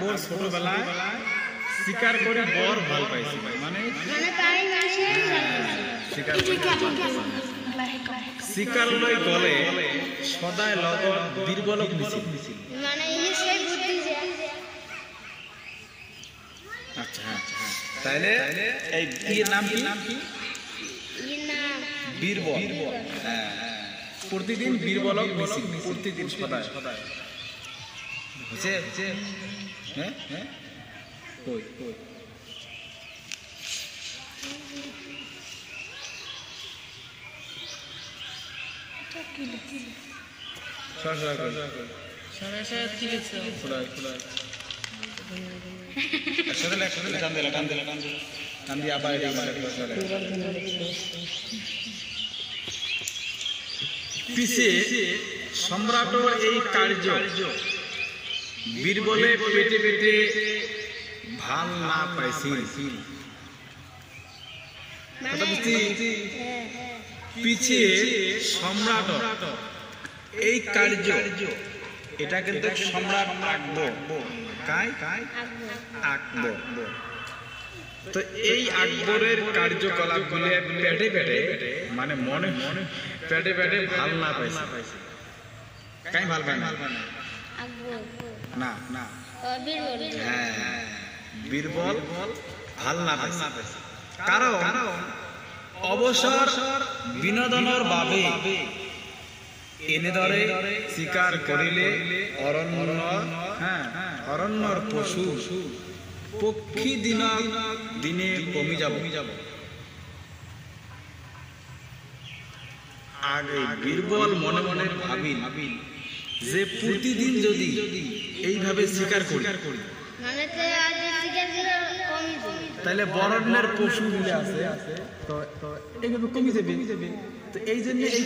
আকবর ছোটবেলায় শিকার করে বর ভাল পাইছিল মানে শিকার লই গলে সদায় লগত বীরবলক মিছিল মানে সেই বুদ্ধি যে আচ্ছা তাইলে এই এর নাম কি বীরবল প্রতিদিন বীরবলক মিছিল প্রতিদিন সদায় হচ্ছে হ্যাঁ হ্যাঁ কই কই পিছে সম্রাটর এই কার্য বীরবলে পেটে পেটে ভাল না পাইছিল পিছে সম্রাট এই কার্য এটা কিন্তু সম্রাট আকবর আকবর তো এই আকবরের কার্যকলাপ গুলো পেটে পেটে মানে মনে মনে পেটে পেটে ভাল না পাইছে কাই ভাল পায় না না হ্যাঁ বীরবল ভাল না পাইছে কারণ অবসর বিনোদনের বাবে এনে ধরে শিকার করিলে অরণ্যর পশু পক্ষী দিনে কমি যাব আগে বীরবল মনে মনে ভাবিল যে প্রতিদিন যদি এইভাবে শিকার করি তাহলে বরণ্যের পশু গুলো আছে তো এইভাবে কমে যাবে তো এই জন্য এই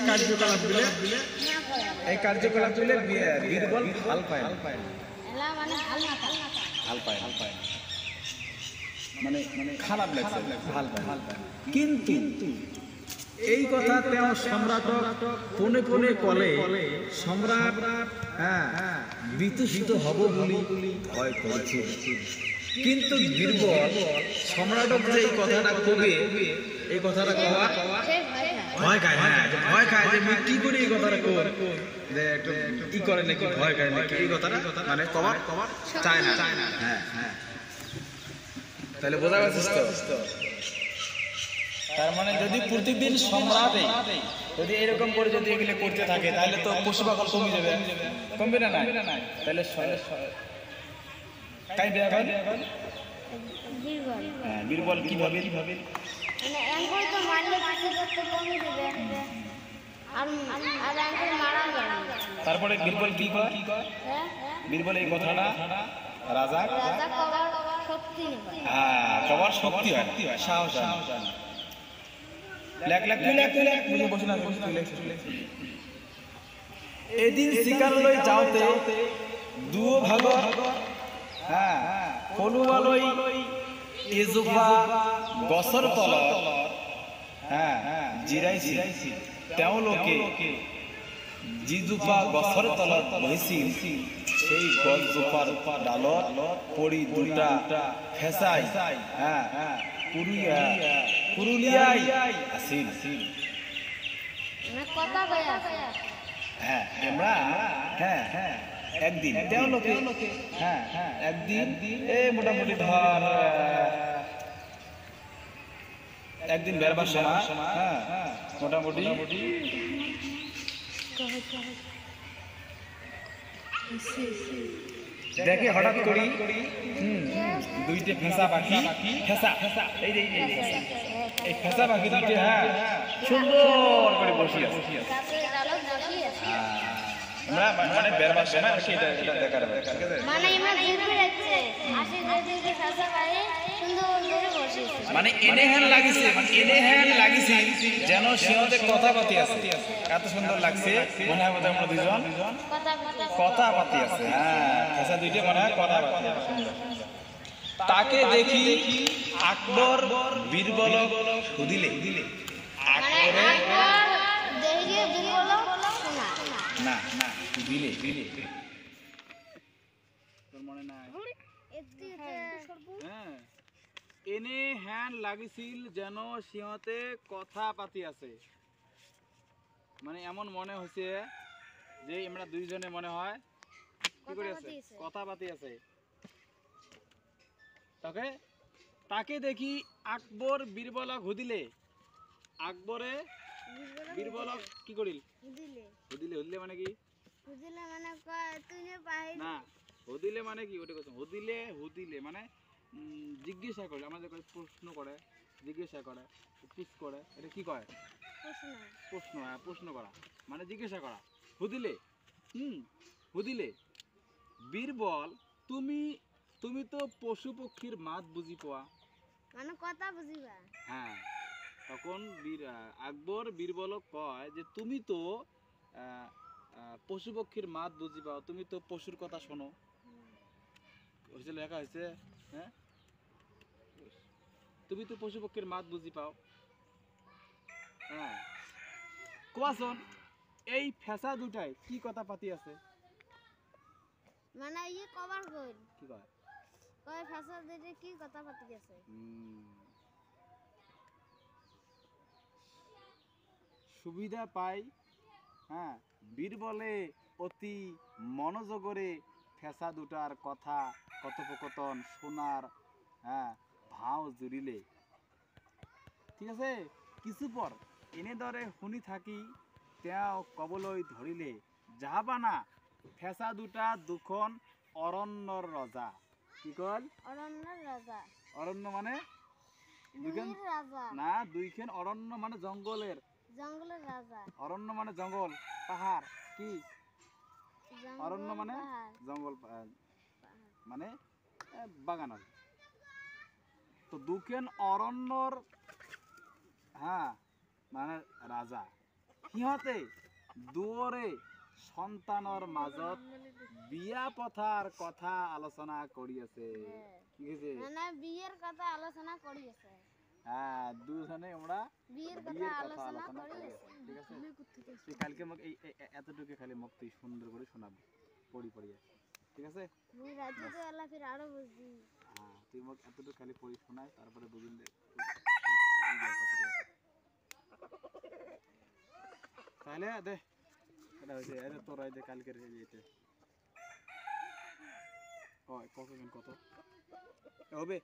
কার্যকলাপ গুলো বীরবল ভাল পায় মানে খারাপ লাগছে ভাল পায় কিন্তু এই কথা তেও সম্রাট কোনে কোনে কলে সম্রাট বিতূষিত হব বলি ভয় করেছে কিন্তু বীরবল সম্রাটক যে এই কথাটা কবে এই কথাটা কওয়া ভয় খায় যে কি করে এই কথাটা কর যে একটু ই করে নাকি ভয় খায় নাকি এই কথাটা মানে কবার চায় না হ্যাঁ তাহলে বোঝা যাচ্ছে তো তার মানে যদি প্রতিদিন সম্রাটে যদি এরকম করে যদি এগুলো করতে থাকে তাহলে তো পশু পাখি কমবে না তাহলে তাই বীরবল কিভাবে তারপরে বীরবল কি কয় বীরবল এই কথাটা রাজা কবার শক্তি হয় সাহস এদিন শিকার লই যাওতে দুও ভাগ ফলুয়ালই এজোপা গছর তলত জিরাইছি তেওঁলোকে যিজোপা গছৰ তলত বহিছিল সেই গছজোপাৰ ডালত পৰি দুটা ফেঁচাই পুরুলিয়ায় আছিল আমরা একদিন তেওঁলোকে একদিন এই মোটামুটি ধর একদিন বেরবার সময় মোটামুটি দেখে হঠাৎ করি দুইটা ফেঁসা পাখি এই ফেঁসা পাখি দুইটা সুন্দর করে বসে আছে আমরা মানে বেরবার সময় সেটা দেখার মানে এনেহেন লাগিছে যেন সিংহতে কথা পাতি আছে এত সুন্দর লাগছে মনে হয় বোধহয় আমরা দুজন কথা পাতি আছে ফেঁসা দুইটা মনে হয় কথা পাতি আছে তাকে দেখি আকবর বীরবলক সুধিলে না দিলে তোর মনে নাই হ্যাঁ এনে হ্যান লাগিছিল যেন সিংহতে কথা পাতি আছে মানে এমন মনে হয়েছে যে আমরা দুইজনে মনে হয় কি করে আছে কথা পাতি আছে তাকে তাকে দেখি আকবর বীরবলক হুদিলে আকবরে বীরবলক কি করিল হুদিলে হুদিলে মানে কি না হুদিলে মানে কি ওটা কথা হুদিলে হুদিলে মানে জিজ্ঞাসা করে আমাদের প্রশ্ন করে জিজ্ঞাসা করে পুছ করে এটা কি কয় প্রশ্ন হ্যাঁ প্রশ্ন করা মানে জিজ্ঞাসা করা হুদিলে হুদিলে বীরবল তুমি তুমি তো পশু পক্ষীর মাত বুঝি পাওয়া মানে কথা বুঝিবা হ্যাঁ তখন আকবর বীরবলক কয় যে তুমি তো পশু পক্ষীর মাত বুঝি পাও তুমি তো পশুর কথা শোনো হয়েছে লেখা হয়েছে হ্যাঁ তুমি তো পশু পক্ষীর মাত বুঝি পাও হ্যাঁ কোয়াশন এই ফেসা দুটায় কি কথা পাতি আছে মানে কবার কইল কি কয় কয় ফেসা দুটে কি কথা পাতি আছে সুবিধা পাই হ্যাঁ বীরবলে অতি মনোযোগরে ফেসা দুটার কথা কথোপকথন শোনার হ্যাঁ ভাও জুড়িলে ঠিক আছে কিছু পর এনে ধরে শুনি থাকি তেওঁ কবলৈ ধরিলে যাহাবানা ফেসা দুটা দুখন অরণ্যর রজা কি কল অরণ্যর রাজা অরণ্য মানে দুইখান রাজা না দুইখান অরণ্য মানে জঙ্গলের জঙ্গলের রাজা অরণ্য মানে জঙ্গল পাহাড় কি অরণ্য মানে জঙ্গল মানে বাগান আর তো দুখান অরণ্যর হ্যাঁ মানে রাজা সিহঁতে দুৱৰে সন্তানৰ মাজত বিয়া পথাৰ কথা আলোচনা কৰি আছে কি হৈছে মানে বিয়ের কথা আলোচনা করি আছে হ্যাঁ দুজনে আমরা বিয়ের বিয়ের কথা কথা আলোচনা আলোচনা করি করি আছে ঠিক আছে তুই কালকে মোক এই এতটুকু খালি মোক তুই সুন্দর করে শোনাবি পড়ি পড়িয়ে ঠিক আছে মুই রাতে তো এলা ফির আরো বুঝি হ্যাঁ তুই মোক এতটুকু খালি পড়ি শোনাই তারপরে বুঝিন দে তাহলে দে এটা হয়েছে এটা তোর দে কালকের এইতে ও কখন কত হবে